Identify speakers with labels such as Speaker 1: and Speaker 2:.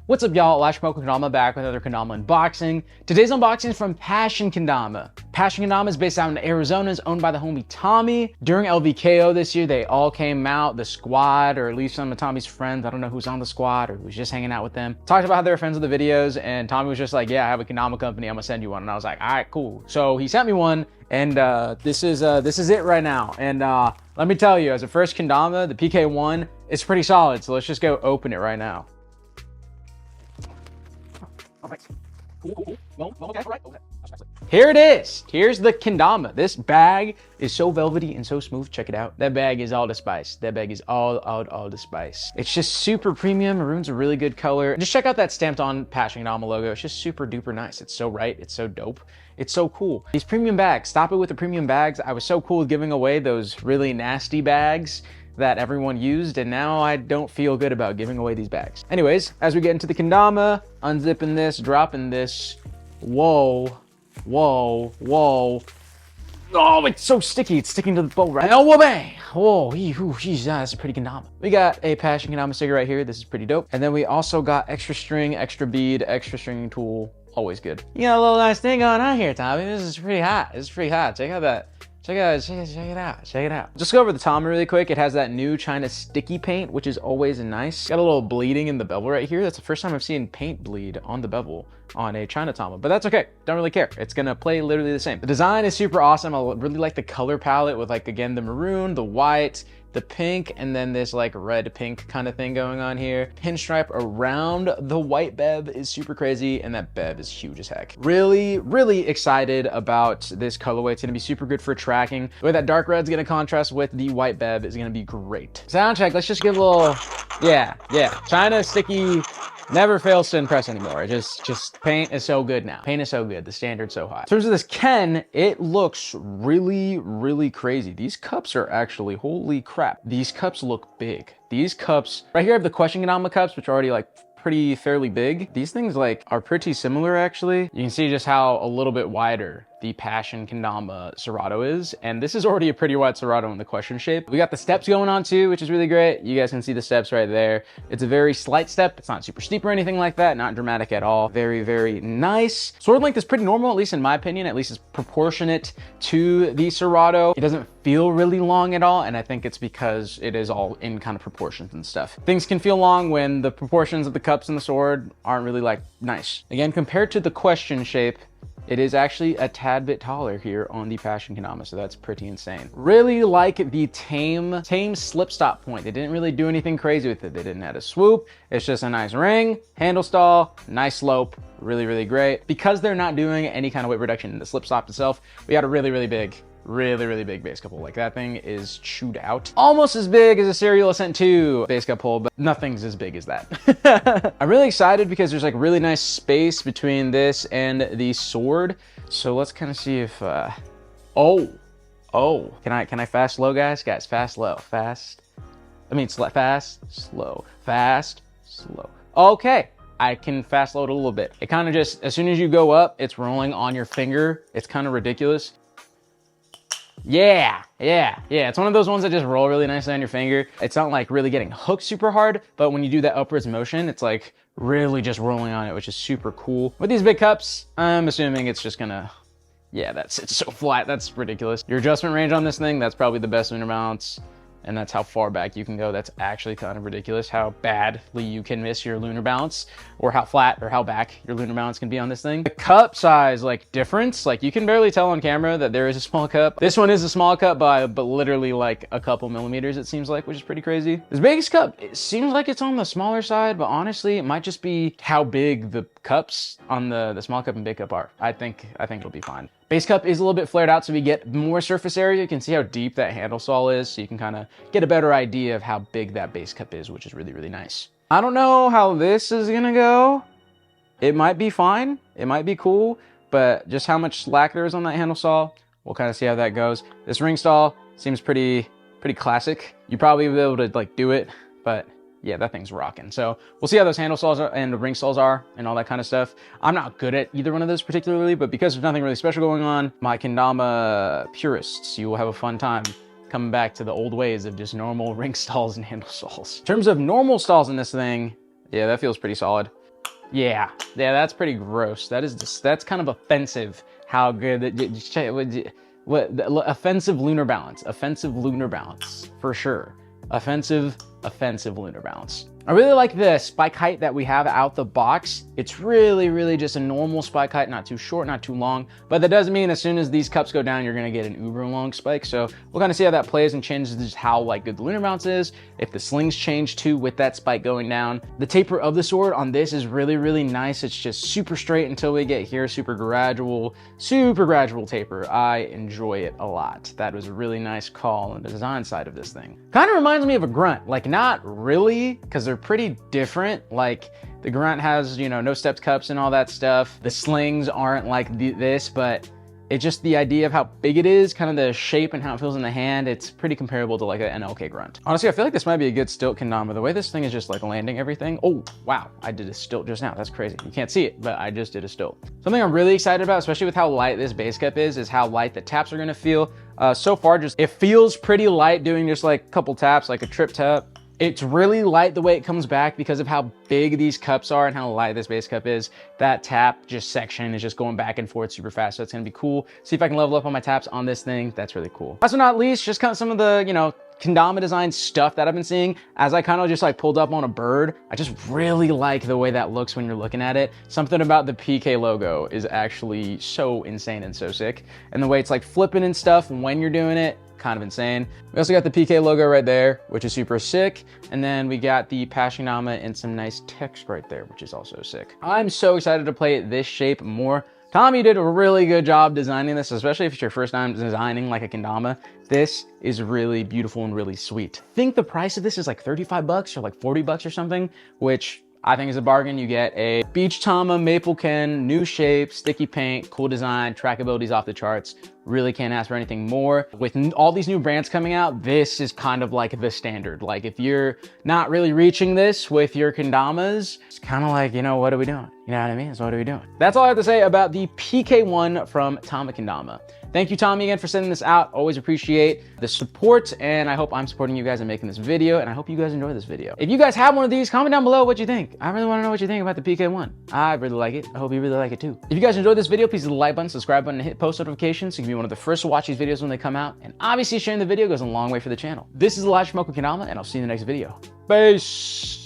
Speaker 1: What's up, y'all? Kendama back with another Kendama unboxing. Today's unboxing is from Passion Kendama. Passion Kendama is based out in Arizona, is owned by the homie Tommy. During LVKO this year, they all came out, the squad, or at least some of Tommy's friends. I don't know who's on the squad or who's just hanging out with them. Talked about how they were friends of the videos, and Tommy was just like, yeah, I have a Kendama company, I'm gonna send you one. And I was like, all right, cool. So he sent me one, and this is it right now. And let me tell you, as a first Kendama, the PK1 is pretty solid. So let's just go open it right now. Here it is. Here's the Kendama. This bag is so velvety and so smooth. Check it out. That bag is all the spice. That bag is all the spice. It's just super premium. Maroon's a really good color. Just check out that stamped on Passion Kendama logo. It's just super duper nice. It's so right. It's so dope. It's so cool. These premium bags. Stop it with the premium bags. I was so cool with giving away those really nasty bags that everyone used, and now I don't feel good about giving away these bags. Anyways, as we get into the Kendama, unzipping this, dropping this. Whoa, whoa, whoa. Oh, it's so sticky. It's sticking to the bowl right now. Oh, bang. Whoa, geez, that's a pretty Kendama. We got a Passion Kendama sticker right here. This is pretty dope. And then we also got extra string, extra bead, extra stringing tool. Always good. You got a little nice thing going on here, Tommy. This is pretty hot. This is pretty hot. Check out that. Check it out. Just go over the Tommy really quick. It has that new China sticky paint, which is always nice. Got a little bleeding in the bevel right here. That's the first time I've seen paint bleed on the bevel on a China Tama, but that's okay. Don't really care. It's gonna play literally the same. The design is super awesome. I really like the color palette with, like, again, the maroon, the white, the pink, and then this like red pink kind of thing going on here. Pinstripe around the white bev is super crazy, and that bev is huge as heck. Really, really excited about this colorway. It's gonna be super good for tracking. The way that dark red's gonna contrast with the white bev is gonna be great. Sound check, let's just give a little, yeah. China sticky never fails to impress anymore. Just paint is so good now. Paint is so good. The standard's so high. In terms of this Ken, it looks really, really crazy. These cups are actually, holy crap. These cups look big. These cups, right here I have the Question Kendama cups, which are already like fairly big. These things like are pretty similar actually. You can see just how a little bit wider the Passion Kendama Serato is, and this is already a pretty wide Serato in the question shape. We got the steps going on too, which is really great. You guys can see the steps right there. It's a very slight step. It's not super steep or anything like that, not dramatic at all. Very, very nice. Sword length is pretty normal, at least in my opinion. At least it's proportionate to the Serato. It doesn't feel really long at all, and I think it's because it is all in kind of proportions and stuff. Things can feel long when the proportions of the cups and the sword aren't really like nice. Again, compared to the question shape, it is actually a tad bit taller here on the Passion Kendama, so that's pretty insane. Really like the tame slip stop point. They didn't really do anything crazy with it. They didn't add a swoop. It's just a nice ring, handle stall, nice slope, really, really great. Because they're not doing any kind of weight reduction in the slip stop itself, we got a really, really big base cup hole. Like, that thing is chewed out. Almost as big as a Serial Ascent 2 base cup hole, but nothing's as big as that. I'm really excited because there's like really nice space between this and the sword. So let's kind of see if, oh, can I fast slow, guys? Guys, fast, slow, fast. I mean, fast, slow, fast, slow. Okay. I can fast load a little bit. It kind of just, as soon as you go up, it's rolling on your finger. It's kind of ridiculous. Yeah. It's one of those ones that just roll really nicely on your finger. It's not like really getting hooked super hard, but when you do that upwards motion, it's like really just rolling on it, which is super cool. With these big cups, I'm assuming it's just gonna, yeah, it's so flat. That's ridiculous. Your adjustment range on this thing, that's probably the best lunar balance. And that's how far back you can go. That's actually kind of ridiculous how badly you can miss your lunar balance, or how flat or how back your lunar balance can be on this thing. The cup size like difference, like you can barely tell on camera that there is a small cup. This one is a small cup by but literally like a couple millimeters, it seems like, which is pretty crazy. This biggest cup, it seems like it's on the smaller side, but honestly, it might just be how big the cups on the small cup and big cup are. I think it'll be fine. Base cup is a little bit flared out, so we get more surface area. You can see how deep that handle saw is, so you can kind of get a better idea of how big that base cup is, which is really, really nice. I don't know how this is gonna go. It might be fine, it might be cool, but just how much slack there is on that handle saw, we'll kind of see how that goes. This ring stall seems pretty classic. You probably will be able to like do it, but yeah, that thing's rocking. So we'll see how those handle saws are and the ring saws are and all that kind of stuff. I'm not good at either one of those particularly, but because there's nothing really special going on, my Kendama purists, you will have a fun time coming back to the old ways of just normal ring stalls and handle stalls. In terms of normal stalls in this thing, yeah, that feels pretty solid. Yeah, that's pretty gross. That's kind of offensive. How good offensive lunar balance for sure. Offensive lunar balance. I really like the spike height that we have out the box. It's really just a normal spike height, not too short, not too long, but that doesn't mean as soon as these cups go down, you're gonna get an uber long spike. So we'll kind of see how that plays and changes just how like good the lunar balance is, if the slings change too with that spike going down. The taper of the sword on this is really nice. It's just super straight until we get here, super gradual taper. I enjoy it a lot. That was a really nice call on the design side of this thing. Kind of reminds me of a grunt, like not really, because they're pretty different. Like the grunt has, you know, no steps cups and all that stuff. The slings aren't like this, but it's just the idea of how big it is, kind of the shape and how it feels in the hand. It's pretty comparable to like an NLK grunt. Honestly, I feel like this might be a good stilt kendama. The way this thing is just like landing everything. Oh, wow, I did a stilt just now. That's crazy. You can't see it, but I just did a stilt. Something I'm really excited about, especially with how light this base cup is how light the taps are gonna feel. So far, it feels pretty light doing just like a couple taps, like a trip tap. It's really light the way it comes back because of how big these cups are and how light this base cup is. That tap just section is just going back and forth super fast. So it's gonna be cool. See if I can level up on my taps on this thing. That's really cool. Last but not least, just kind of some of the, you know, kendama design stuff that I've been seeing as I kind of just like pulled up on a bird. I just really like the way that looks when you're looking at it. Something about the PK logo is actually so insane and so sick. And the way it's like flipping and stuff when you're doing it, kind of insane. We also got the PK logo right there, which is super sick. And then we got the Pashinama and some nice text right there, which is also sick. I'm so excited to play this shape more. Tommy did a really good job designing this, especially if it's your first time designing like a kendama. This is really beautiful and really sweet. I think the price of this is like 35 bucks or like 40 bucks or something, which I think is a bargain. You get a Beach Tama Maple Ken, new shape, sticky paint, cool design, trackability's off the charts. Really can't ask for anything more. With all these new brands coming out, this is kind of like the standard. Like if you're not really reaching this with your kendamas, it's kind of like, you know, what are we doing? You know what I mean? So what are we doing? That's all I have to say about the PK1 from Tama Kendama. Thank you, Tommy, again for sending this out. Always appreciate the support, and I hope I'm supporting you guys in making this video, and I hope you guys enjoy this video. If you guys have one of these, comment down below what you think. I really want to know what you think about the PK1. I really like it. I hope you really like it too. If you guys enjoyed this video, please hit the like button, subscribe button, and hit post notifications so you can be one of the first to watch these videos when they come out. And obviously sharing the video goes a long way for the channel. This is the KendramaCo, and I'll see you in the next video. Peace.